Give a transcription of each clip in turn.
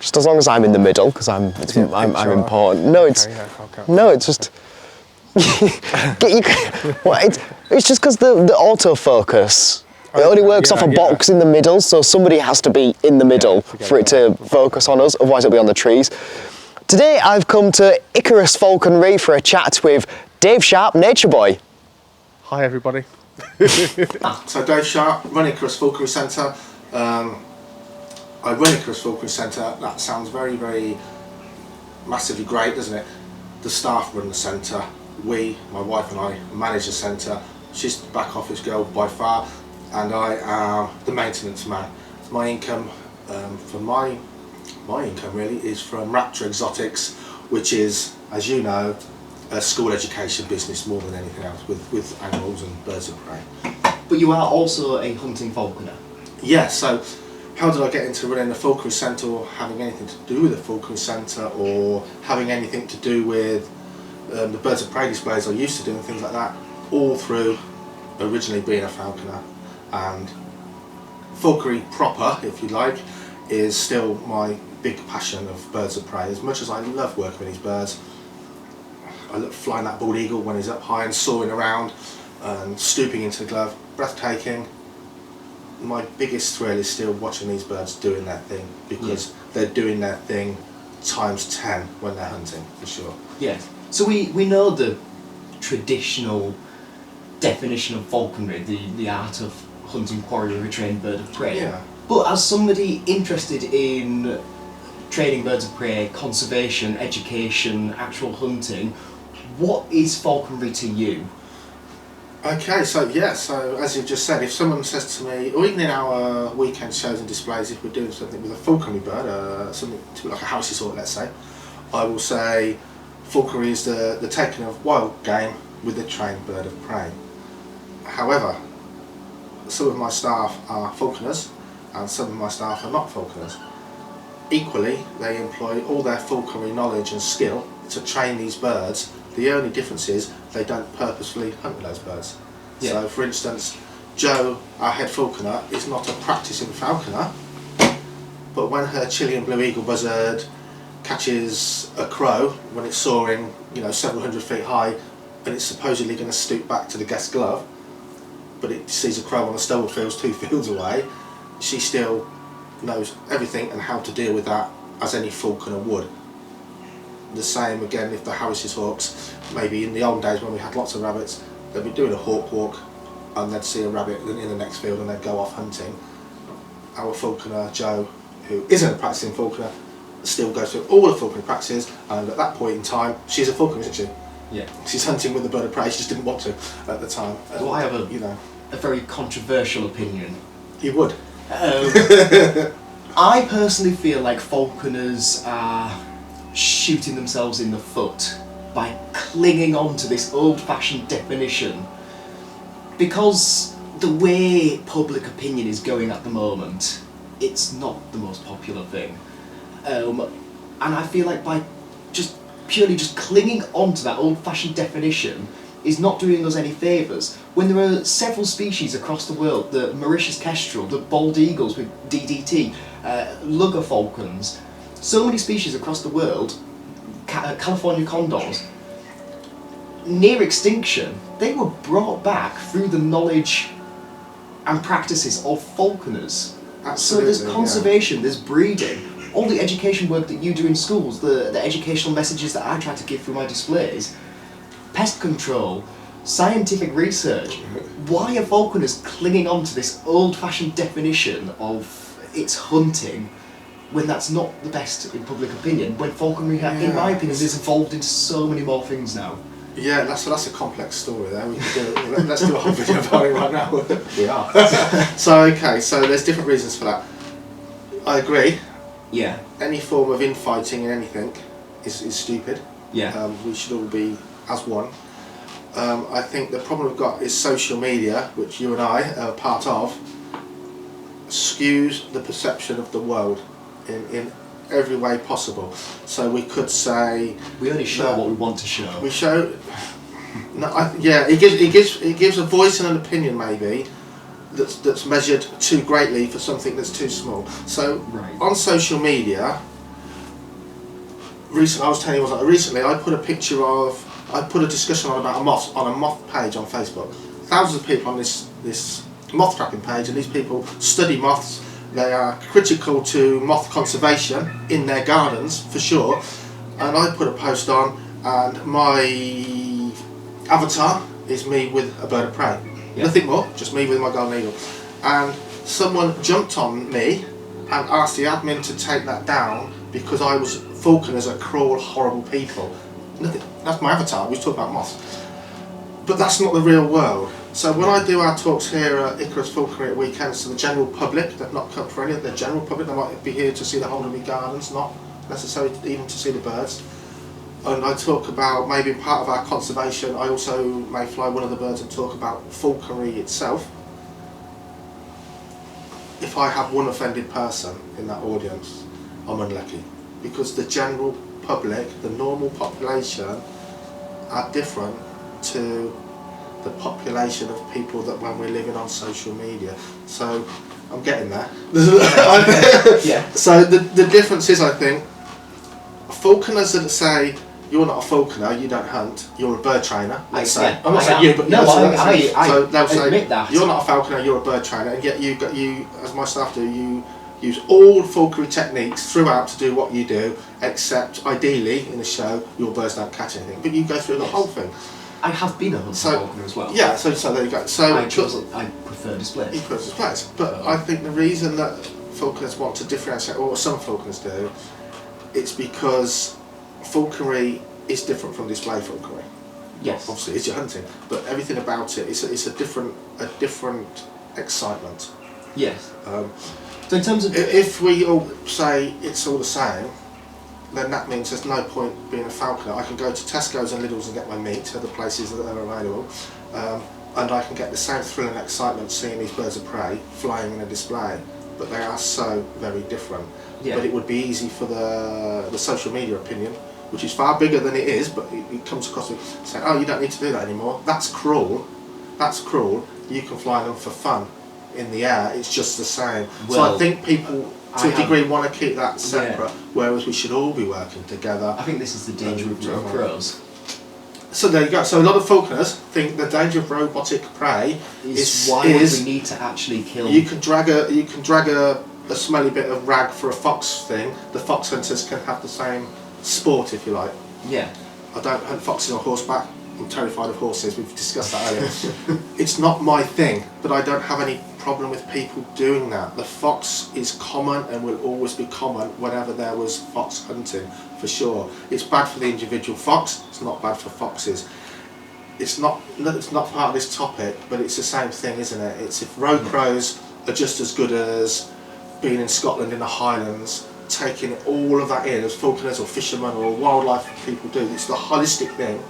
Just as long as I'm in the middle, because I'm important. No, it's no, it's just. It's just because the autofocus. It only works off a box in the middle, so somebody has to be in the middle for it to focus on us, otherwise it'll be on the trees. Today I've come to Icarus Falconry for a chat with Dave Sharpe Nature Boy. Hi everybody. So Dave Sharpe, run Icarus Falconry Centre. I run Icarus Falconry Centre. That sounds very, very massively great, doesn't it? The staff run the centre. We, my wife and I, manage the centre. She's the back office girl by far, and I am the maintenance man. My income, my income really is from Raptor Exotics, which is, as you know, a school education business more than anything else, with animals and birds of prey. But you are also a hunting falconer. Yeah, so how did I get into running a falconry centre, or having anything to do with a falconry centre, or having anything to do with the birds of prey displays I used to do and things like that? All through originally being a falconer. And falconry proper, if you like, is still my big passion of birds of prey. As much as I love working with these birds, I love flying that bald eagle when he's up high and soaring around and stooping into the glove, breathtaking. My biggest thrill is still watching these birds doing their thing, because they're doing their thing times 10 when they're hunting, for sure. Yeah. So we know the traditional definition of falconry, the art of hunting, quarrying a trained bird of prey. Yeah. But as somebody interested in training birds of prey, conservation, education, actual hunting, what is falconry to you? Okay, so as you've just said, if someone says to me, or even in our weekend shows and displays, if we're doing something with a falconry bird, something to be like a housey sort, let's say, I will say falconry is the taking of wild game with a trained bird of prey. However, some of my staff are falconers and some of my staff are not falconers. Equally, they employ all their falconry knowledge and skill to train these birds. The only difference is they don't purposefully hunt with those birds. Yeah. So for instance, Jo, our head falconer, is not a practicing falconer, but when her Chilean blue eagle buzzard catches a crow when it's soaring, several hundred feet high, and it's supposedly going to stoop back to the guest glove, but it sees a crow on the stubble fields 2 fields away, she still knows everything and how to deal with that as any falconer would. The same again if the Harris's hawks, maybe in the old days when we had lots of rabbits, they'd be doing a hawk walk and they'd see a rabbit in the next field and they'd go off hunting. Our falconer, Jo, who isn't a practicing falconer, still goes through all the falconry practices, and at that point in time, she's a falconer, isn't she? Yeah. She's hunting with the bird of prey, she just didn't want to at the time. Well, I have a very controversial opinion. You would? I personally feel like falconers are shooting themselves in the foot by clinging on to this old-fashioned definition, because the way public opinion is going at the moment, it's not the most popular thing, and I feel like by purely clinging on to that old-fashioned definition is not doing us any favours, when there are several species across the world, the Mauritius kestrel, the bald eagles with DDT, lugger falcons, so many species across the world, California condors, near extinction. They were brought back through the knowledge and practices of falconers. Absolutely, so there's conservation, there's breeding, all the education work that you do in schools, the educational messages that I try to give through my displays, pest control, scientific research. Why are falconers clinging on to this old-fashioned definition of it's hunting, when that's not the best in public opinion, when falconry, in my opinion, is evolved into so many more things now? Yeah, that's a complex story there. We could do, let's do a whole video about it right now. We are. So there's different reasons for that. I agree. Yeah. Any form of infighting in anything is stupid. Yeah. We should all be as one. I think the problem we've got is social media, which you and I are part of, skews the perception of the world in every way possible. So we could say we only show what we want to show. We show. It gives a voice and an opinion maybe that's measured too greatly for something that's too small. So on social media, I was telling you, recently I put a discussion on about a moth on a moth page on Facebook. Thousands of people on this moth trapping page, and these people study moths. They are critical to moth conservation in their gardens for sure. And I put a post on, and my avatar is me with a bird of prey. Yeah. Nothing more, just me with my golden eagle. And someone jumped on me and asked the admin to take that down because I was falconers are cruel, horrible people. Nothing. That's my avatar. We talk about moths, but that's not the real world. So when I do our talks here at Icarus Falconry at weekends to the general public, they've not come for any of the general public. They might be here to see the whole of my gardens, not necessarily even to see the birds. And I talk about maybe part of our conservation. I also may fly one of the birds and talk about falconry itself. If I have one offended person in that audience, I'm unlucky, because the general public, the normal population, are different to the population of people that when we're living on social media. So I'm getting there. Yeah. So the difference is, I think, falconers that say you're not a falconer, you don't hunt, you're a bird trainer, let's say. Yeah, I'm not saying you, but no, so they'll say admit that. you're not a falconer, you're a bird trainer, and yet you, as my staff do, you use all falconry techniques throughout to do what you do, except ideally in a show your birds don't catch anything, but you go through the whole thing. I have been a hunter falconer as well. Yeah, so there you go. So I prefer displays. He prefers displays, but I think the reason that falconers want to differentiate, or some falconers do, it's because falconry is different from display falconry. Yes. Obviously, it's your hunting, but everything about it, it's a different excitement. Yes. So in terms of, if we all say it's all the same, then that means there's no point being a falconer. I can go to Tesco's and Lidl's and get my meat, other places that are available, and I can get the same thrill and excitement seeing these birds of prey flying in a display, but they are so very different. Yeah. But it would be easy for the social media opinion, which is far bigger than it is, but it comes across with saying, oh, you don't need to do that anymore. That's cruel. That's cruel. You can fly them for fun in the air. It's just the same. Well, so I think people, to a degree, want to keep that separate, whereas we should all be working together. I think this is the danger of rogue crows. So there you go. So a lot of falconers think the danger of robotic prey is why we need to actually kill. You can drag a smelly bit of rag for a fox thing. The fox hunters can have the same sport, if you like. Yeah. I don't hunt foxes on horseback. I'm terrified of horses. We've discussed that earlier. It's not my thing, but I don't have any problem with people doing that. The fox is common and will always be common whenever there was fox hunting, for sure. It's bad for the individual fox. It's not bad for foxes. It's not part of this topic, but it's the same thing, isn't it? It's if rogue crows are just as good as being in Scotland in the Highlands, taking all of that in as falconers or fishermen or wildlife people do. It's the holistic thing.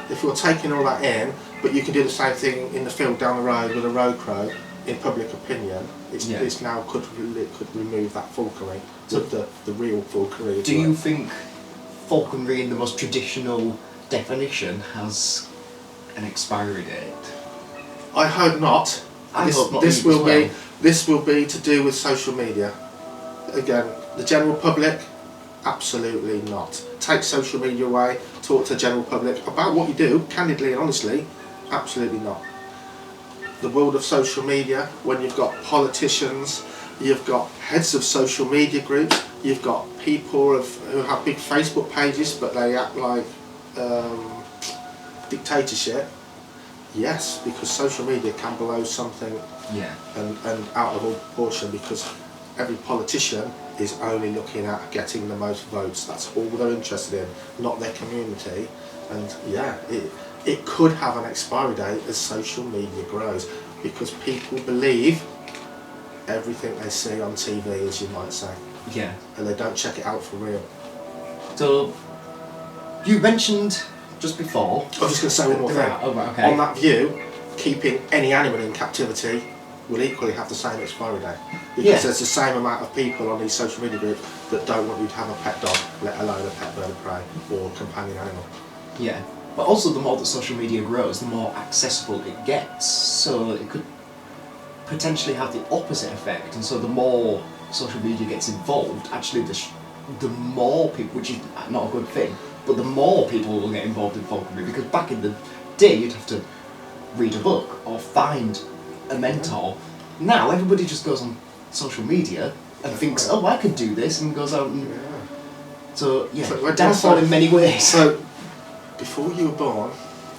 If you're taking all that in, but you can do the same thing in the field down the road with a rogue crow, in public opinion, it's now could remove that falconry, so the real falconry. Do you think falconry in the most traditional definition has an expiry date? I hope not. This will be to do with social media. Again, the general public, absolutely not. Take social media away, talk to the general public about what you do, candidly and honestly, absolutely not. The world of social media, when you've got politicians, you've got heads of social media groups, you've got people who have big Facebook pages but they act like dictatorship. Yes, because social media can blow something and out of all proportion, because every politician is only looking at getting the most votes. That's all they're interested in, not their community. And it could have an expiry date as social media grows, because people believe everything they see on TV, as you might say. Yeah. And they don't check it out for real. So, you mentioned just before... I was just going to say one more thing. Oh, right, okay. On that view, keeping any animal in captivity will equally have the same expiry date, because there's the same amount of people on these social media groups that don't want you to have a pet dog, let alone a pet bird of prey or companion animal. Yeah, but also the more that social media grows, the more accessible it gets, so it could potentially have the opposite effect, and so the more social media gets involved, actually the more people, which is not a good thing, but the more people will get involved in falconry, because back in the day you'd have to read a book or find a mentor. Now everybody just goes on social media and thinks, oh, I could do this, and goes out and... So, downfall in many ways. So, before you were born,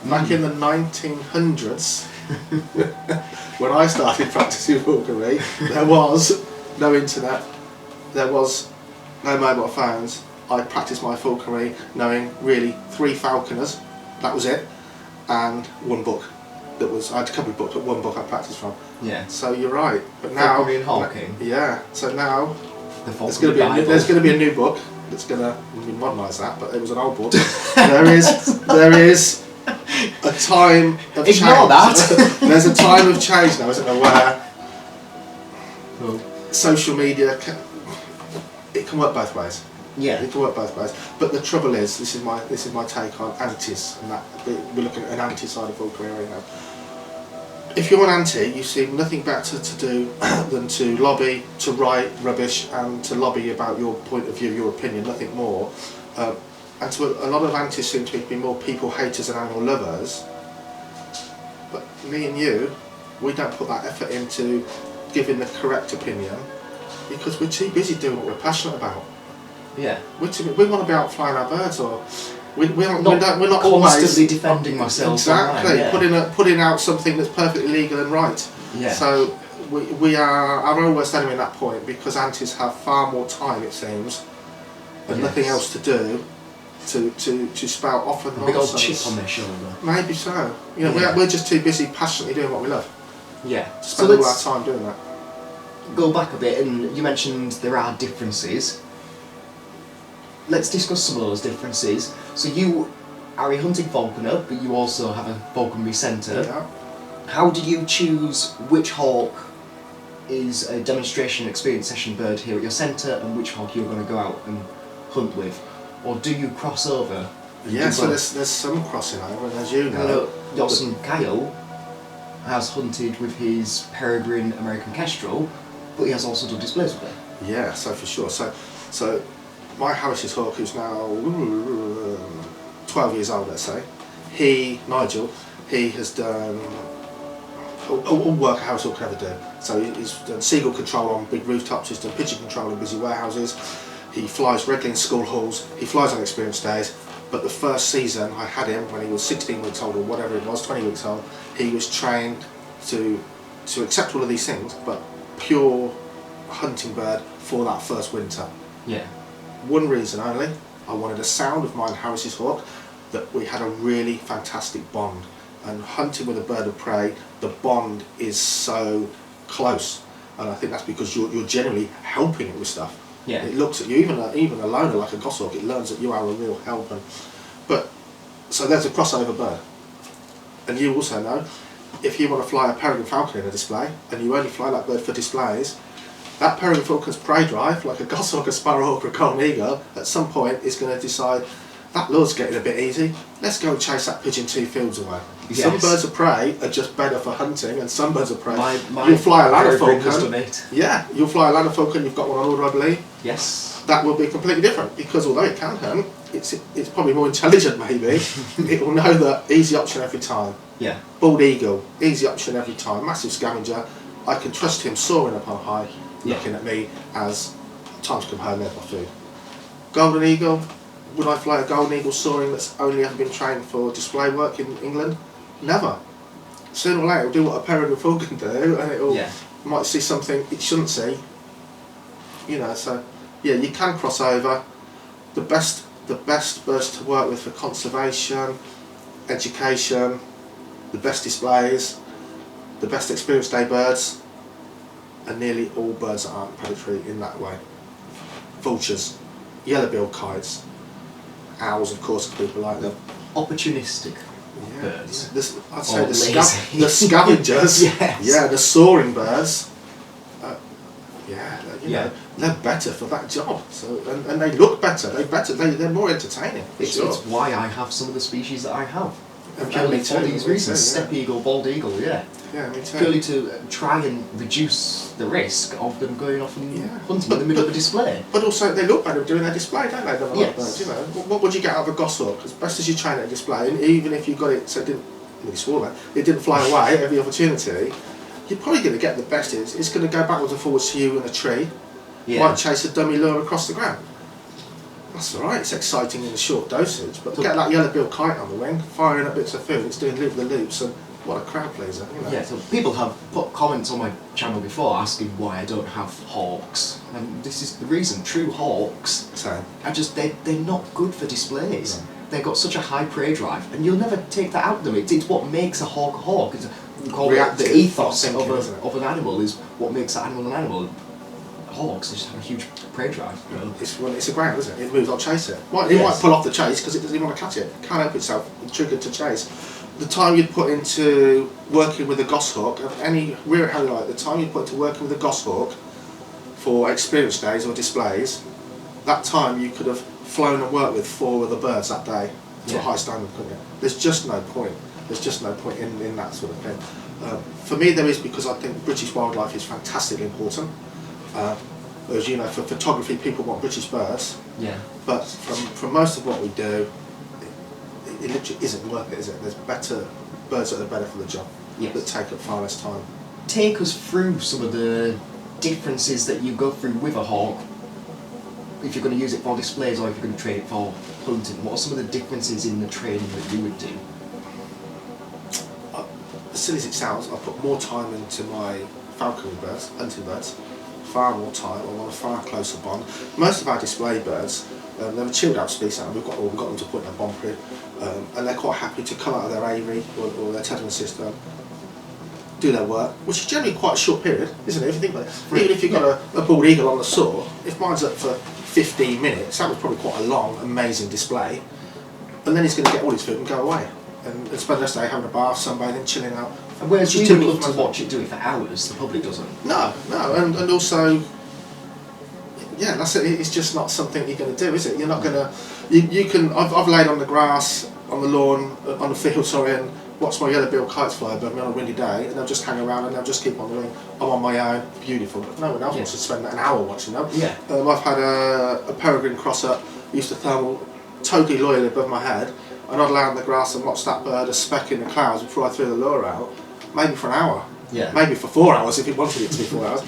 back in the 1900s, when I started practicing falconry, there was no internet, there was no mobile phones. I practiced my falconry knowing really 3 falconers, that was it, and 1 book. I had a couple of books, but 1 book I practiced from. Yeah. So you're right, but now... Falconry and hawking. Yeah, so now there's going to be a new book that's going to modernise that, but it was an old book. there is a time of change. Ignore that. There's a time of change now, isn't there, where social media it can work both ways. Yeah. It can work both ways. But the trouble is, this is my take on antis, and that we're looking at an anti side of falconry right now. If you're an anti, you see nothing better to do than to lobby, to write rubbish, and to lobby about your point of view, your opinion, nothing more. And to a lot of antis seem to be more people haters and animal lovers. But me and you, we don't put that effort into giving the correct opinion because we're too busy doing what we're passionate about. Yeah. We want to be out flying our birds, or we're not constantly always defending ourselves. Exactly, Online, yeah. putting out something that's perfectly legal and right. Yeah. So we are our own worst enemy at that point, because antis have far more time, it seems, and nothing else to do to spout off and a big old nonsense. chip on their shoulder. Maybe so. You know, we're just too busy passionately doing what we love. Yeah. To spend all our time doing that. Go back a bit, and you mentioned there are differences. Let's discuss some of those differences. So you are a hunting falconer, but you also have a falconry centre. Yeah. How do you choose which hawk is a demonstration experience session bird here at your centre, and which hawk you're going to go out and hunt with? Or do you cross over? Yeah, so there's some crossing over, and as you know... Your son Kyle has hunted with his peregrine American kestrel, but he has also done displays with it. Yeah, so for sure. So my Harris's hawk, who's now 12 years old, let's say, Nigel, he has done all work a Harris hawk can ever do. So he's done seagull control on big rooftops, he's done pigeon control in busy warehouses, he flies regularly in school halls, he flies on experience days. But the first season I had him, when he was 16 weeks old or whatever it was, 20 weeks old, he was trained to accept all of these things, but pure hunting bird for that first winter. Yeah. One reason only, I wanted a sound of mine Harris's hawk, that we had a really fantastic bond. And hunting with a bird of prey, the bond is so close. And I think that's because you're generally helping it with stuff. Yeah. It looks at you, even a loner like a goshawk, it learns that you are a real help. But so there's a crossover bird. And you also know, if you want to fly a peregrine falcon in a display, and you only fly that bird for displays, that peregrine falcon's prey drive, like a goshawk, a sparrowhawk, or a golden eagle, at some point is going to decide, that lure's getting a bit easy, let's go and chase that pigeon 2 fields away. Yes. Some birds of prey are just better for hunting, and some birds of prey, you'll fly a ladder falcon. Yeah, you'll fly a ladder falcon, you've got one on order, I believe. Yes. That will be completely different, because although it can hunt, it's probably more intelligent maybe. It will know that easy option every time. Yeah. Bald eagle, easy option every time, massive scavenger. I can trust him soaring up on high, looking at me as time to come home, there's my food. Golden eagle, would I fly a golden eagle soaring that's only ever been trained for display work in England? Never. Sooner or later it'll do what a peregrine falcon do, and it'll might see something it shouldn't see. You know, so yeah, you can cross over. The best birds to work with for conservation, education, the best displays, the best experience day birds, and nearly all birds that aren't predatory in that way. Vultures, yellow-billed kites, owls, of course, people like them. Opportunistic birds. I'd say the scavengers, yeah, the soaring birds. You know, they're better for that job. So and they look better. They're more entertaining. It's why I have some of the species that I have. Purely me for too, these me reasons, too, steppe eagle, bald eagle, yeah. Yeah, me too. Purely to try and reduce the risk of them going off and Yeah. hunting in the middle of a display. But also, they look better doing their display, don't they? Than a lot Yes. of birds, you know. What would you get out of a goshawk? As best as you train at a display, and even if you got it so it didn't really swore that, it didn't fly away at every opportunity, you're probably going to get the best. It's going to go backwards and forwards to you in a tree. Yeah. Might chase a dummy lure across the ground. That's alright, it's exciting in a short dosage, but get that yellow-billed kite on the wing, firing up bits of food, it's doing loop-the-loops, and what a crowd pleaser, you know. Yeah, so people have put comments on my channel before asking why I don't have hawks, and this is the reason. True hawks So, are just, they're not good for displays. No. They've got such a high prey drive, and you'll never take that out of them. It's what makes a hawk a hawk. We call it Reactive the ethos thinking, isn't it? of an animal is what makes that animal an animal. Hawks just have a huge prey drive. You know? it's a ground, isn't it? It moves, I'll chase it. It might Yes. pull off the chase because it doesn't even want to catch it. Can't help itself, it's triggered to chase. The time you'd put into working with a goshawk, of any rear highlight, the time you put into working with a goshawk for experience days or displays, that time you could have flown and worked with 4 other birds that day to a Yeah. high standard, couldn't you? There's just no point. There's just no point in that sort of thing. For me, there is, because I think British wildlife is fantastically important. As you know, for photography, people want British birds, Yeah. but from most of what we do, it literally isn't worth it, is it? There's better birds that are better for the job, Yes. that take up far less time. Take us through some of the differences that you go through with a hawk. If you're going to use it for displays or if you're going to train it for hunting, what are some of the differences in the training that you would do? As silly as it sounds, I put more time into my falconry birds, hunting birds, far more time. I want a far closer bond. Most of our display birds, they're a chilled out species, and we've got them to put in a bomb proof, and they're quite happy to come out of their aviary or their tethering system, do their work, which is generally quite a short period, isn't it? If you think about it, even if you've got a bald eagle on the saw, if mine's up for 15 minutes, that was probably quite a long, amazing display, and then he's going to get all his food and go away. And spend the rest of the day having a bath, sunbathing, chilling out. And whereas Which is we would typical love for to most- watch it do it for hours, the public doesn't. No, and also, yeah, that's it. It's just not something you're going to do, is it? You're not going to. You can. I've laid on the grass, on the lawn, on the field, sorry, and watched my yellow-billed kites fly above me on a windy day, and they'll just hang around and they'll just keep on the wing. I'm on my own, beautiful. But no one else wants to spend an hour watching them. Yeah. I've had a peregrine cross up, used to thermal, totally loyal above my head, and I'd lay on the grass and watch that bird a speck in the clouds before I threw the lure out, maybe for an hour. Yeah. Maybe for 4 hours if it wanted it to be 4 hours.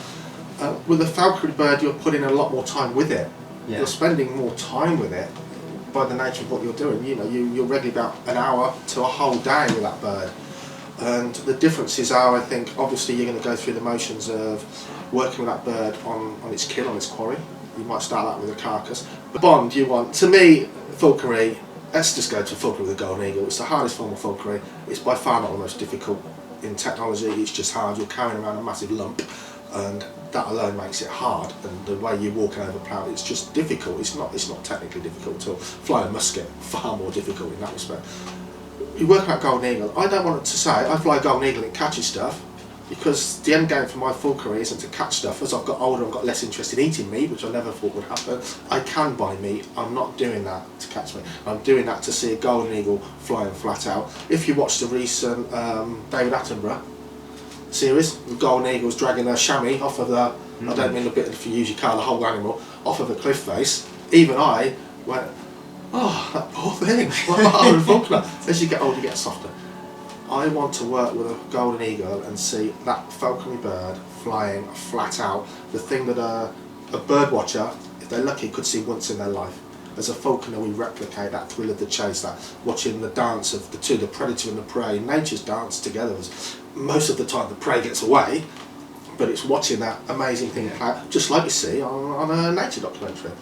With a falconry bird, you're putting a lot more time with it. Yeah. You're spending more time with it by the nature of what you're doing. You know, you're regularly about an hour to a whole day with that bird. And the differences are, I think, obviously you're going to go through the motions of working with that bird on its kill, on its quarry. You might start that with a carcass. The bond you want, to me, falconry, let's just go to falconry with a golden eagle. It's the hardest form of falconry. It's by far not the most difficult in technology. It's just hard. You're carrying around a massive lump, and that alone makes it hard. And the way you walk over plough, it's just difficult. It's not technically difficult at all. Flying a musket, far more difficult in that respect. You work about golden eagle. I don't want to say I fly golden eagle and catches stuff, because the end game for my falconry isn't to catch stuff. As I've got older, I've got less interest in eating meat, which I never thought would happen. I can buy meat. I'm not doing that to catch meat. I'm doing that to see a golden eagle flying flat out. If you watch the recent David Attenborough series, the golden eagle's dragging a chamois off of the, I don't mean a bit if you use your car, the whole animal, off of a cliff face. Even I went, oh, that poor thing. What a falconer. As you get older, you get softer. I want to work with a golden eagle and see that falconry bird flying flat out, the thing that a bird watcher, if they're lucky, could see once in their life. As a falconer, we replicate that thrill of the chase, that watching the dance of the two, the predator and the prey. Nature's dance together. Most of the time the prey gets away, but it's watching that amazing thing play out, just like you see on a nature documentary.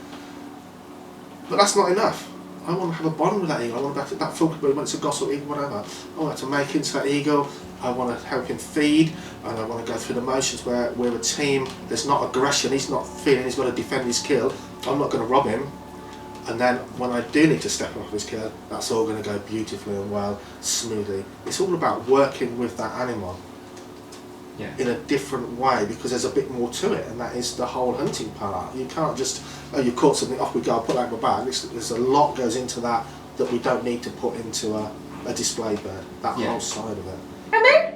But that's not enough. I want to have a bond with that eagle. I want to that falcon bird, when it's a goshawk eagle, whatever. I want to make into that eagle. I want to help him feed, and I want to go through the motions where we're a team. There's not aggression. He's not feeling he's got to defend his kill. I'm not going to rob him. And then when I do need to step him off his kill, that's all going to go beautifully and well, smoothly. It's all about working with that animal in a different way, because there's a bit more to it, and that is the whole hunting part. You can't just, oh, you caught something, off we go, I'll put that in my bag. There's a lot goes into that we don't need to put into a a display bird. That whole side of it. Come in.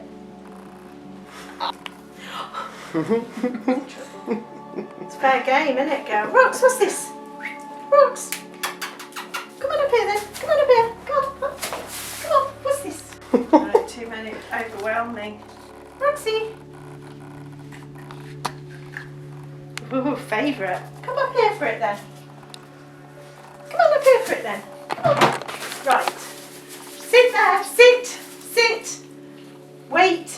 It's fair game, isn't it, girl? Rox, what's this? Rox. Come on up here then. Come on up here. Come on. Come on. What's this? No, too many. Overwhelming. Roxy. Ooh, favourite. Come up here for it then. Come on up here for it then. Come on. Right. Sit there. Sit. Sit. Wait.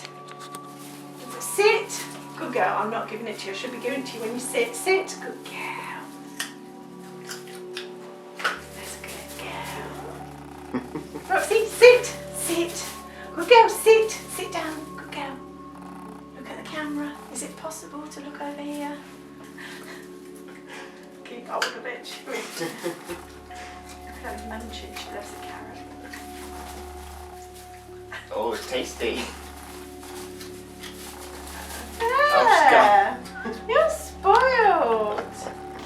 Sit. Good girl. I'm not giving it to you. I should be giving it to you when you sit. Sit. Good girl. That's a good girl. Roxy, sit. Sit. Good girl. Sit. Sit down. Good girl. Look at the camera. Is it possible to look over here? Keep hold of it. Look at her munching. She loves the carrot. Oh, it's tasty. Yeah, you're spoiled.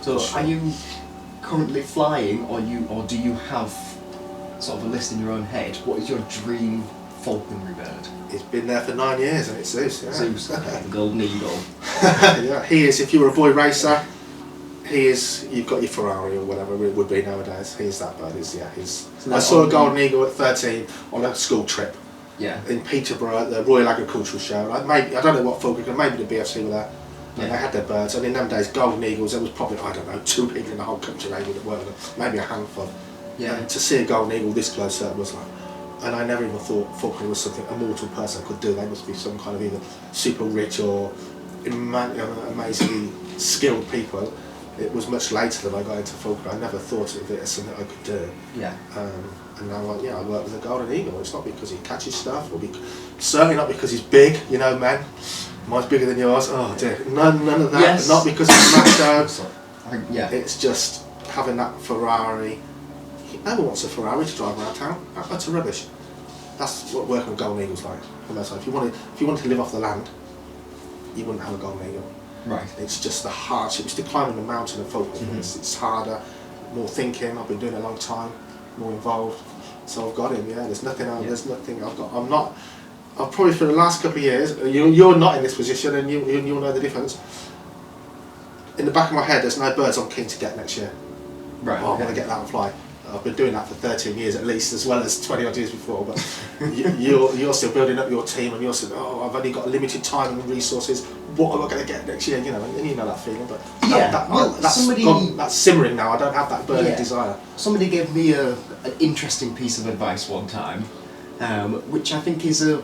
So, are you currently flying, or do you have sort of a list in your own head? What is your dream falconry bird? It's been there for 9 years and it's Zeus. Yeah. Zeus, the golden eagle. Yeah, he is. If you were a boy racer, he is. You've got your Ferrari or whatever it would be nowadays. He's that bird. I saw a golden eagle at 13 on a school trip. Yeah. In Peterborough at the Royal Agricultural Show. I don't know what Falconry, maybe the BFC were there. Yeah. And they had their birds, and in them days, golden eagles, there was probably, I don't know, 2 people in the whole country able that were them, maybe a handful. Yeah. And to see a golden eagle this close was like, and I never even thought falconry was something a mortal person could do. They must be some kind of either super rich or amazingly skilled people. It was much later that I got into falconry. I never thought of it as something I could do. Yeah. And now, I work with a golden eagle. It's not because he catches stuff, or certainly not because he's big. You know, man, mine's bigger than yours. Oh dear, none of that. Yes. Not because he's macho. Yeah. It's just having that Ferrari. No one wants a Ferrari to drive around town. That's rubbish. That's what working with golden eagles like. If you wanted to live off the land, you wouldn't have a golden eagle. Right. It's just the hardship. It's to climbing the mountain of falconry. Mm-hmm. It's harder, more thinking. I've been doing it a long time, more involved. So I've got him. Yeah. There's nothing. There's nothing. I'm not. I've probably for the last couple of years. You're not in this position, and you'll know the difference. In the back of my head, there's no birds I'm keen to get next year. Right. I want to get that and fly. I've been doing that for 13 years at least, as well as 20 odd years before. But you're still building up your team, and you're saying, I've only got limited time and resources. What am I going to get next year? You know, and you know that feeling. But that's simmering now. I don't have that burning desire. Somebody gave me an interesting piece of advice one time, which I think is a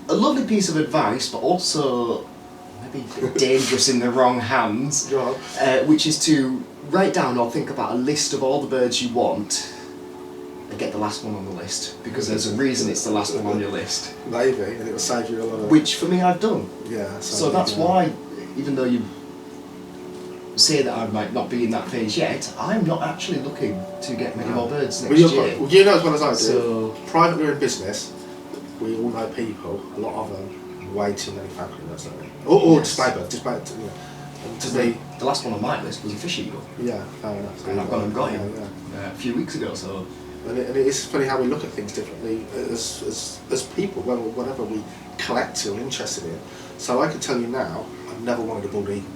lovely piece of advice, but also maybe dangerous in the wrong hands. Which is to write down or think about a list of all the birds you want and get the last one on the list, because there's a reason it's the last one on your list. Maybe, and it will save you a lot of... Which for me I've done. Yeah. So that's why, even though you say that I might not be in that phase yet, I'm not actually looking to get many more birds next year. Well, you know as well as I do, So, privately or in business, we all know people, a lot of them, way too many falconry birds, don't they? Or display birds, you know. And to me, the last one on my list was a fish eagle. yeah, fair enough. And I've gone and got him Yeah. a few weeks ago, so... And it is funny how we look at things differently as people, whatever we collect or interested in. So I can tell you now, I've never wanted a bald eagle.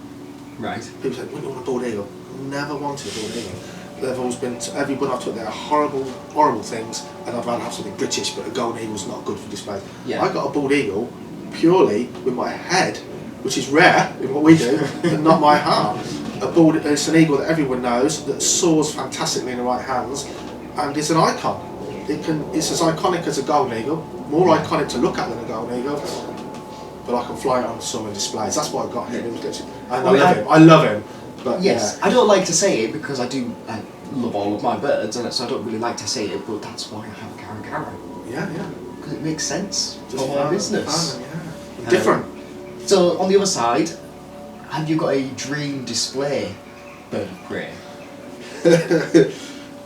Right. People say, wouldn't you want a bald eagle? Never wanted a bald eagle. They've always been, everyone I've took there are horrible things, and I'd rather have something British, but a golden eagle's not good for display. Yeah. I got a bald eagle purely with my head, which is rare in what we do, but not my heart. It's an eagle that everyone knows, that soars fantastically in the right hands, and is an icon. It's as iconic as a golden eagle, more iconic to look at than a golden eagle, but I can fly it on summer displays. That's why I got him. I love him. But yes, I don't like to say it because I love all of my birds, and so I don't really like to say it, but that's why I have a cara. Yeah. Because it makes sense Just for my business. Different. So on the other side, have you got a dream display bird of prey?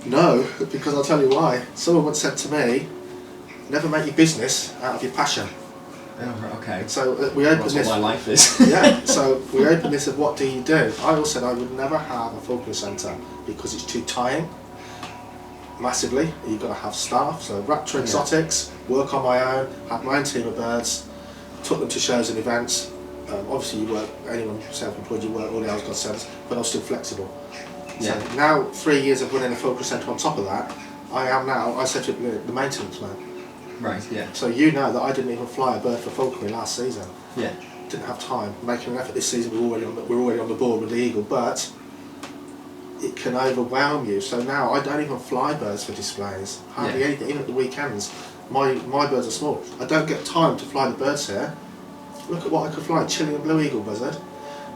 No, because I'll tell you why. Someone once said to me, never make your business out of your passion. Oh, okay. So we open That's this. what my life is. Yeah, so we open this of what do you do? I always said I would never have a falconry centre because it's too tiring. massively. You've got to have staff, so Raptor Exotics, work on my own, had my own team of birds, took them to shows and events. Obviously you work, anyone self-employed, you work all the hours God sends, but I was still flexible. Yeah. So now 3 years of running a Falconry Centre on top of that, I said to the maintenance man. Right, yeah. So you know that I didn't even fly a bird for Falconry last season. Yeah. Didn't have time. Making an effort this season, we're already on the board with the Eagle, but it can overwhelm you. So now I don't even fly birds for displays. Hardly anything, even at the weekends. My birds are small. I don't get time to fly the birds here. Look at what I could fly, Chilean blue eagle buzzard,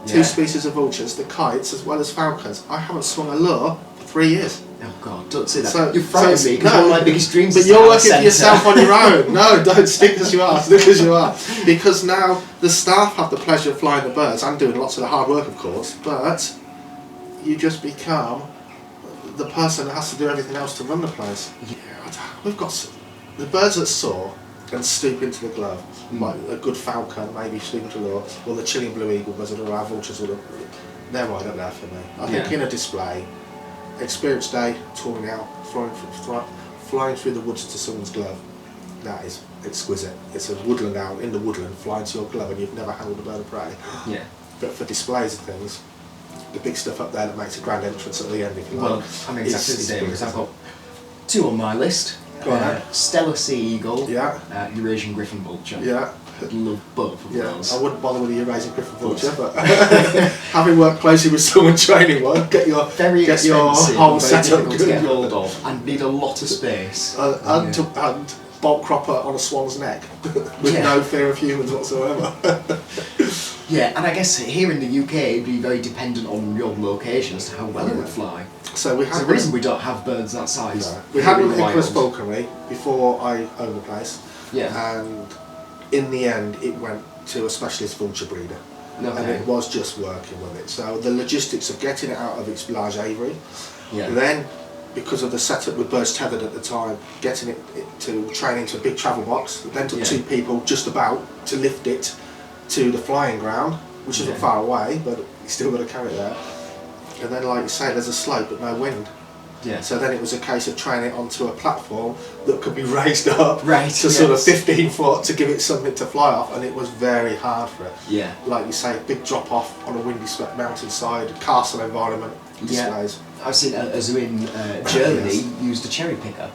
2 species of vultures, the kites as well as falcons. I haven't swung a lure for 3 years. Oh God, don't say that. So, You frighten me, because one of my biggest dreams but is to you're have a working for centre. yourself on your own. No, don't stick as you are, stick as you are. Because now the staff have the pleasure of flying the birds and doing lots of the hard work, of course, but you just become the person that has to do everything else to run the place. We've got the birds that soar and stoop into the glove, like a good falcon, maybe stoop into lure, or the Chilean blue eagle buzzard or our vultures, they're right up there for me. I think in a display, experience day, touring out, flying through the woods to someone's glove, that is exquisite. It's a woodland owl in the woodland, flying to your glove and you've never handled a bird of prey. Yeah. But for displays and things, the big stuff up there that makes a grand entrance at the end, if you like. Well, I'm exactly the same, because I've got 2 on my list. Go on, Stellar Sea Eagle, Yeah. Eurasian Griffon Vulture. Yeah. I'd love both of Yeah, those. I wouldn't bother with the Eurasian Griffon Vulture, but having worked closely with someone training one, get your Very expensive, whole very setup difficult to get hold of, and need a lot of space. and bolt cropper on a swan's neck with Yeah. no fear of humans whatsoever. Yeah, and I guess here in the UK it'd be very dependent on your location as to how well it would fly. So we There's had a reason we don't have birds that size. we had in one the in Chris wild. Falconry before I owned the place. Yeah. And in the end it went to a specialist vulture breeder. And Okay. it was just working with it. So the logistics of getting it out of its large aviary, Yeah. then because of the setup with birds tethered at the time, getting it to train into a big travel box, then took 2 people just about to lift it to the flying ground, which isn't far away, but you still got to carry it there. And then, like you say, there's a slope but no wind. Yeah. So then it was a case of training it onto a platform that could be raised up Right, to sort of 15 foot to give it something to fly off, and it was very hard for it. Yeah. Like you say, big drop off on a windy swept mountainside, castle environment displays. I've seen a zoo in Germany used a cherry picker.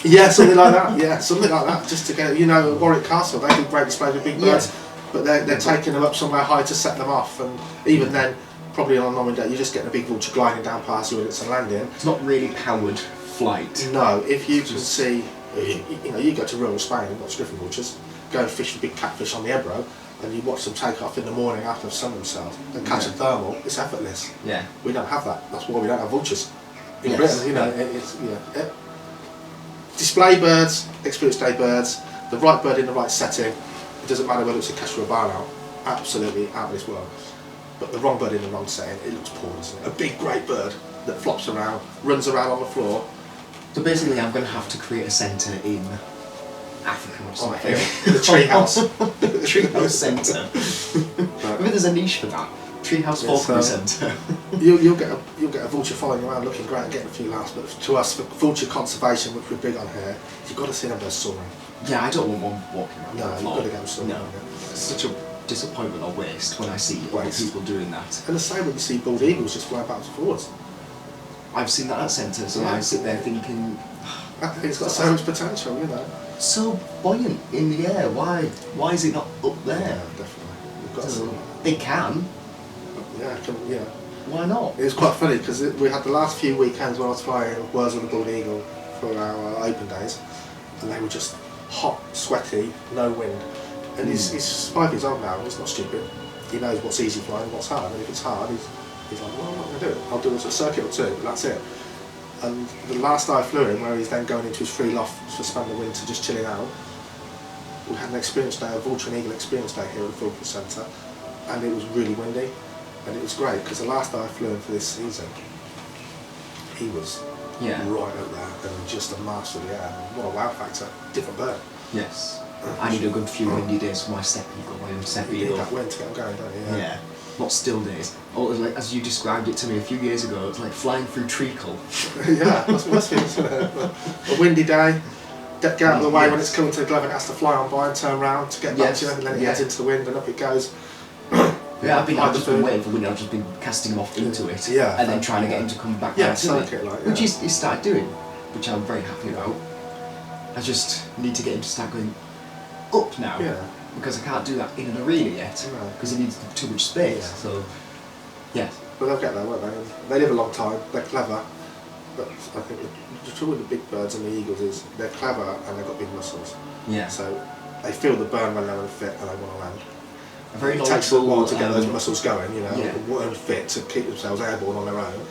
Yeah, something like that. Yeah, something like that. Just to get, Warwick Castle, they do great displays with big birds, but they're taking them up somewhere high to set them off, and even then, probably on a normal day, you're just getting a big vulture gliding down past you and it's a landing. It's not really powered flight. No, if you can see, you go to rural Spain and watch griffon vultures, go and fish for big catfish on the Ebro, and you watch them take off in the morning after they've sun themselves and catch a thermal, it's effortless. Yeah. We don't have that. That's why we don't have vultures in Yes. Britain. Display birds, experience day birds, the right bird in the right setting. It doesn't matter whether it's a kestrel or a barn owl. Absolutely out of this world. But the wrong bird in the wrong setting, it looks poor, doesn't it? A big great bird that flops around, runs around on the floor. So basically I'm going to have to create a centre in Africa or On something. the hill, the treehouse. Treehouse centre. Maybe there's a niche for that. Treehouse Falconry Centre. You'll get a vulture following you around looking great and getting a few laughs, but to us, for vulture conservation, which we're big on here, you've got to see them birds soaring. Yeah, I don't want one walking around. No, the you've floor. got to get them soaring. No, it's such a disappointment or waste when I see other Waste. people doing that. And the same when you see bald eagles just flying backwards and forwards. I've seen that at centres and Yeah. I sit there thinking, It's got so much potential, so buoyant in the air, why is it not up Yeah, there? definitely. We've got So, some. they can, Yeah. why not? It was quite funny because we had the last few weekends when I was flying Wales with the bald eagle for our open days, and they were just hot, sweaty, no wind. And he's 5 years old now. He's not stupid. He knows what's easy flying and what's hard. And if it's hard, he's like, well, I'm not going to do it. I'll do a circuit or 2, but that's it. And the last day I flew him, where he's then going into his free loft to spend the winter just chilling out, we had an experience day, a vulture and eagle experience day here at the Falconry Centre, and it was really windy, and it was great because the last day I flew him for this season, he was Yeah. right up there and just a master of the air. What a wow factor! Different bird. Yes. I need a good few windy days for my steppe eagle, my own steppe You need eagle. that wind to get him going, don't you? Yeah. not still days. Or like as you described it to me a few years ago, it's like flying through treacle. Yeah, must be a windy day. Get out of the way when it's coming to the glove and it has to fly on by and turn around to get back to you, and then it heads into the wind and up it goes. I've just been waiting for wind. I've just been casting him off into it, and then trying to get him to come back down to it, which he started doing, which I'm very happy about. I just need to get him to start going up now, because I can't do that in an arena yet, because he needs too much space. So, yes. But they'll get there, won't they? They live a long time. They're clever, but I think the trouble with the big birds and the eagles is they're clever and they've got big muscles. Yeah. So they feel the burn when they're unfit and they want to land. Very it takes a while to get those knowledgeable, muscles going, you know, and fit to keep themselves airborne on their own.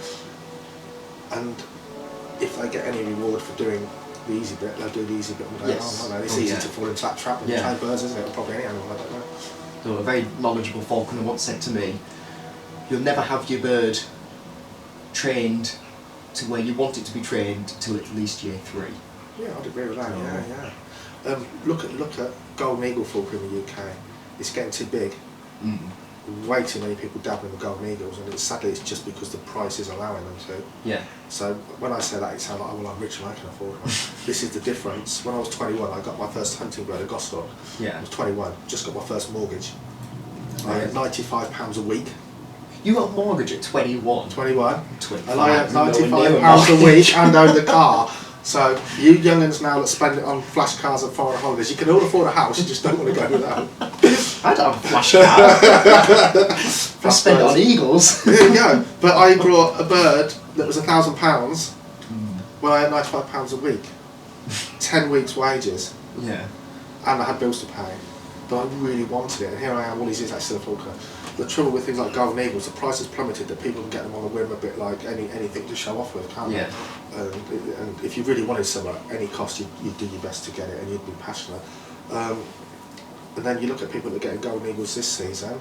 And if they get any reward for doing the easy bit, they'll do the easy bit all day long. It's easy to fall into that trap and train birds, isn't it? Or probably any animal, I don't know. So a very knowledgeable falconer once said to me, "You'll never have your bird trained to where you want it to be trained till at least year 3. Yeah, I'd agree with that. Look at golden eagle falconry in the UK. It's getting too big. Way too many people dabbling with golden eagles, and sadly it's just because the price is allowing them to. Yeah. So when I say that, it sounds like, well, I'm rich and I can afford one. This is the difference. When I was 21, I got my first hunting bird, a gostock. Yeah. I was 21, just got my first mortgage. I had £95 a week. You got a mortgage at 21? 21. 25. And I had £95 a week and owned the car. So you young'uns now that spend it on flash cars and foreign holidays, you can all afford a house, you just don't want to go without. I don't have a flash car. I spend it on eagles. There you go. But I brought a bird that was £1,000 when I had £95 a week. 10 weeks wages. Yeah. And I had bills to pay. But I really wanted it, and here I am all these years still a falconer. The trouble with things like golden eagles, the price has plummeted that people can get them on the whim a bit like anything to show off with, can't they? And if you really wanted some at any cost, you'd do your best to get it, and you'd be passionate. And then you look at people that are getting golden eagles this season,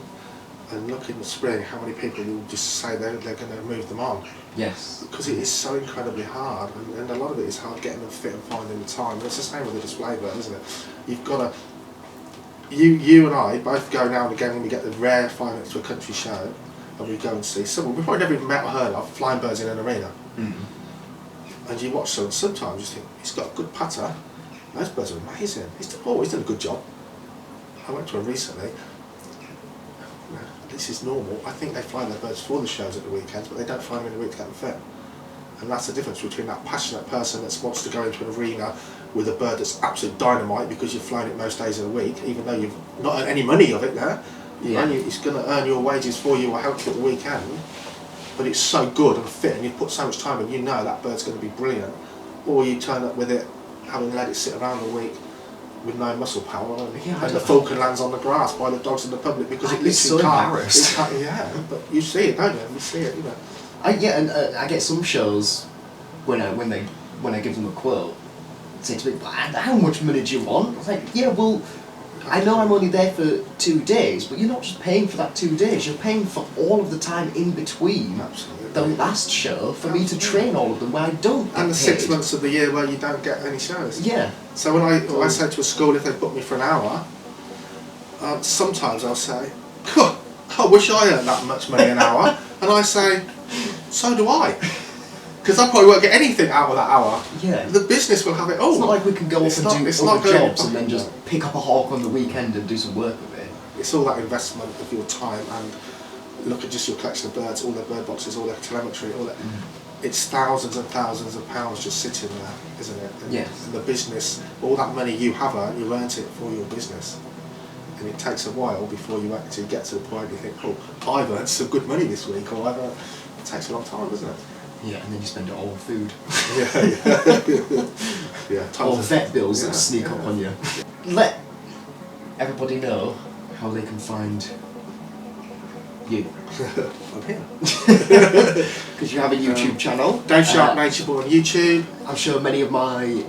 and look in the spring how many people will just say they're going to move them on. Yes. Because it is so incredibly hard, and a lot of it is hard getting them fit and finding the time. And it's the same with the display bird, isn't it? You've got to. You and I both go now and again when we get the rare 5 minutes to a country show, and we go and see someone we've probably never even met or heard of flying birds in an arena. And you watch someone, sometimes you think he's got a good patter. Those birds are amazing. He's done a good job. I went to one recently. This is normal. I think they fly their birds for the shows at the weekends, but they don't fly them in the week to get them fit. And that's the difference between that passionate person that wants to go into an arena with a bird that's absolute dynamite because you've flown it most days of the week, even though you've not earned any money of it there. It's going to earn your wages for you or help you at the weekend. But it's so good and fit, and you put so much time in, you know that bird's going to be brilliant. Or you turn up with it, having let it sit around a week with no muscle power, and the falcon lands on the grass by the dogs in the public because it literally can't. Yeah, but you see it, don't you? You see it, you know. I get some shows when I give them a quote, say to me, "How much money do you want?" I was like, "Yeah, well, I know I'm only there for 2 days, but you're not just paying for that 2 days. You're paying for all of the time in between the last show for me to train all of them where I don't get and the paid. 6 months of the year where you don't get any shows. Yeah. So when I say to a school if they book me for an hour, sometimes I'll say, I wish I earned that much money an hour, and I say, so do I. Because I probably won't get anything out of that hour. Yeah. The business will have it all. It's not like we can go off and do other jobs and then just No. pick up a hawk on the weekend and do some work with it. It's all that investment of your time, and look at just your collection of birds, all their bird boxes, all their telemetry, all that. It's thousands and thousands of pounds just sitting there, isn't it? And, and the business, all that money you have earned, you earned it for your business. And it takes a while before you actually get to the point you think, oh, I've earned some good money this week, or I've earned... It takes a long time, doesn't it? Yeah, and then you spend it all on food. Yeah. Or vet bills that sneak up on you. Let everybody know how they can find you. I'm here. Because you have a YouTube channel. Dave Sharpe Nature Boy on YouTube. I'm sure many of my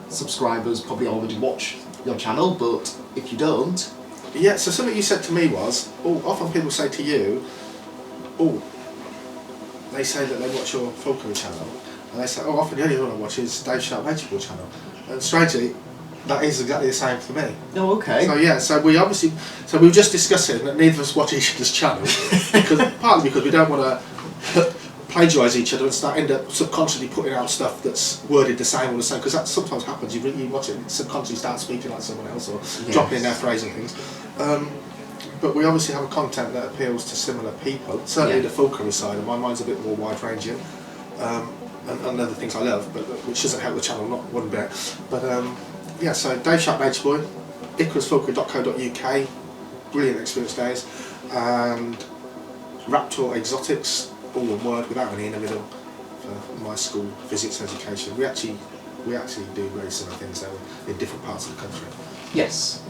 subscribers probably already watch your channel, but if you don't... Yeah, so something you said to me was, often people say to you, they say that they watch your Falconry channel, and they say, often the only one I watch is Dave Sharpe Nature Boy channel. And strangely, That is exactly the same for me. Oh, okay. So yeah, so we were just discussing that neither of us watch each other's channel, partly because we don't want to plagiarise each other and end up subconsciously putting out stuff that's worded the same or the same, because that sometimes happens. You watch it and subconsciously start speaking like someone else or dropping in their phrase and things. But we obviously have a content that appeals to similar people. Certainly the falconry side of my mind's a bit more wide-ranging, and other things I love, but which doesn't help the channel, not one bit. But yeah, so Dave Sharpe Nature Boy, icarusfalconry.co.uk, brilliant experience days, and Raptor Exotics, all one word without any in the middle, for my school physics education. We actually do very similar things though in different parts of the country. Yes.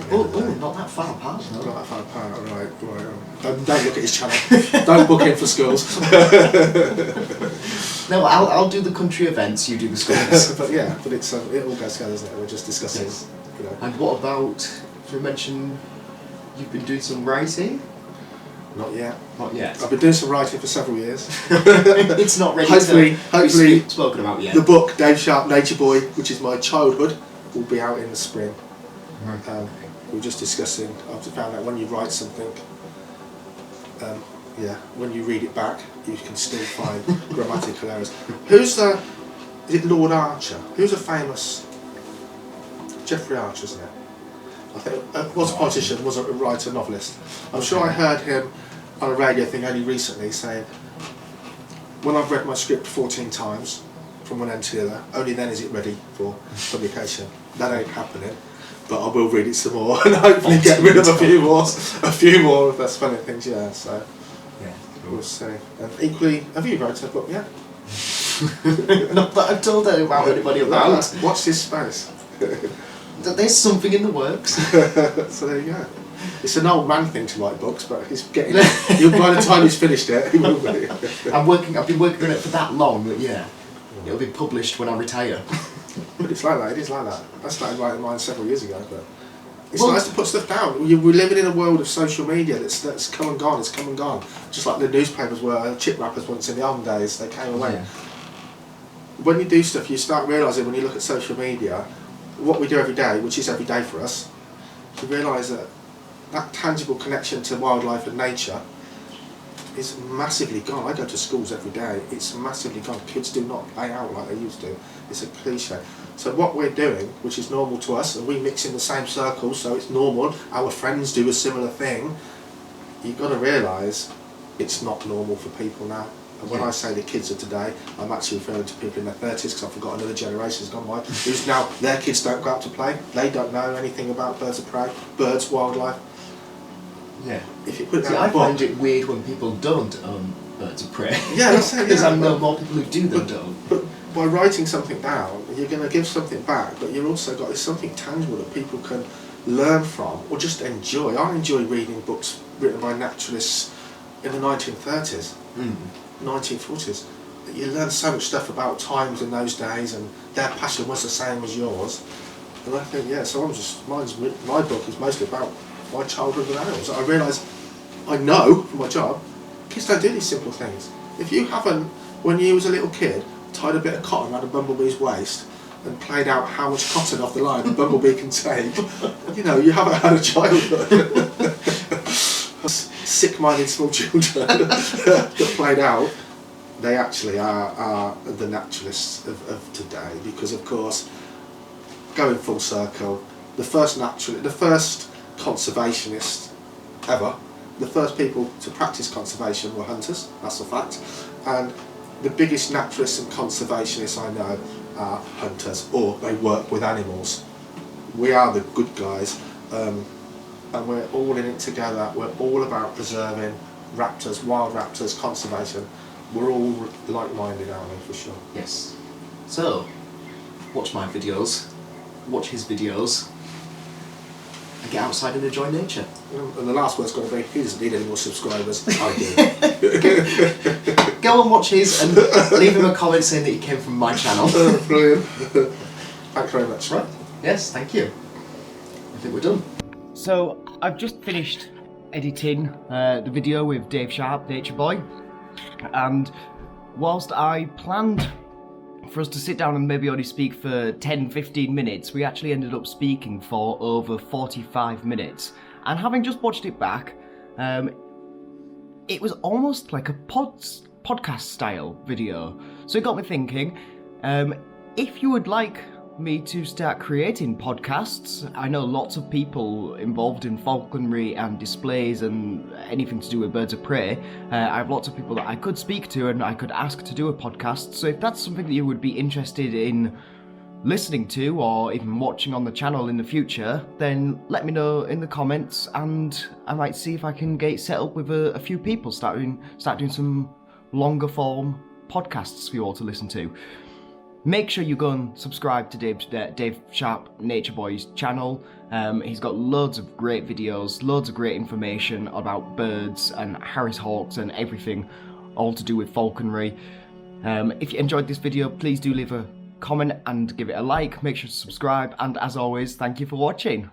Not that far apart. No. Not that far apart, right. Don't look at his channel. Don't book in for schools. No, I'll do the country events, you do the schools. but it's it all goes together, doesn't it? We're just discussing. Yes. You know. And what about, did you mention you've been doing some writing? Not yet. Not yet. I've been doing some writing for several years. It's not ready hopefully be spoken about yet. The book, Dave Sharpe Nature Boy, which is my childhood, will be out in the spring. We were just discussing, I've found out when you write something, when you read it back, you can still find grammatical errors. Is it Lord Archer? Who's a famous, Geoffrey Archer, isn't it? I think was a politician, was a writer, novelist. I'm sure I heard him on a radio thing only recently saying, when I've read my script 14 times, from one end to the other, only then is it ready for publication. That ain't happening. But I will read it some more and hopefully get rid of a few more of the spelling things. Yeah, so we'll see. And equally, have you wrote a book yet? Not that I've told anybody about. Watch this space. There's something in the works. So there you go. It's an old man thing to write books, but he's getting. By the time he's finished it, he will be. I've been working on it for that long that it'll be published when I retire. But it's like that. It is like that. I started writing mine several years ago, but it's nice to put stuff down. We're living in a world of social media that's come and gone. It's come and gone. Just like the newspapers were, chip wrappers once in the olden days. They came away. Yeah. When you do stuff, you start realising when you look at social media, what we do every day, which is every day for us, you realise that tangible connection to wildlife and nature is massively gone. I go to schools every day. It's massively gone. Kids do not play out like they used to. It's a cliche. So what we're doing, which is normal to us, and we mix in the same circles, so it's normal. Our friends do a similar thing. You've got to realise it's not normal for people now. And when I say the kids of today, I'm actually referring to people in their 30s, because I forgot another generation's gone by, who's now, their kids don't go out to play. They don't know anything about birds of prey, birds, wildlife. Yeah. If you put I find it weird when people don't own birds of prey. Yeah, that's it. Because I know more people who do than don't. But by writing something down, you're going to give something back, but you've also got something tangible that people can learn from or just enjoy. I enjoy reading books written by naturalists in the 1930s, 1940s. You learn so much stuff about times in those days, and their passion was the same as yours. And I think, so my book is mostly about my childhood with animals. I realise, I know from my job, kids don't do these simple things. If you haven't, when you was a little kid, tied a bit of cotton around a bumblebee's waist and played out how much cotton off the line a bumblebee can take, you haven't had a childhood. Sick-minded small children that played out, they actually are the naturalists of today, because of course, going full circle, the first conservationists ever, the first people to practice conservation were hunters, that's a fact, and the biggest naturalists and conservationists I know are hunters, or they work with animals. We are the good guys, and we're all in it together. We're all about preserving raptors, wild raptors, conservation. We're all like-minded, aren't we, for sure? Yes. So, watch my videos, watch his videos, and get outside and enjoy nature. And the last word's got to be, he doesn't need any more subscribers. I do. Go and watch his and leave him a comment saying that he came from my channel. Brilliant. Thanks very much. Right. Yes, thank you. I think we're done. So, I've just finished editing the video with Dave Sharpe Nature Boy, and whilst I planned for us to sit down and maybe only speak for 10-15 minutes, we actually ended up speaking for over 45 minutes. And having just watched it back, it was almost like a podcast style video. So it got me thinking, if you would like me to start creating podcasts, I know lots of people involved in falconry and displays and anything to do with birds of prey. I have lots of people that I could speak to and I could ask to do a podcast. So if that's something that you would be interested in listening to or even watching on the channel in the future, then let me know in the comments and I might see if I can get set up with a few people, start doing some longer form podcasts for you all to listen to. Make sure you go and subscribe to Dave Sharpe Nature Boy's channel. He's got loads of great videos, loads of great information about birds and Harris hawks and everything, all to do with falconry. If you enjoyed this video, please do leave a comment and give it a like. Make sure to subscribe, and as always, thank you for watching.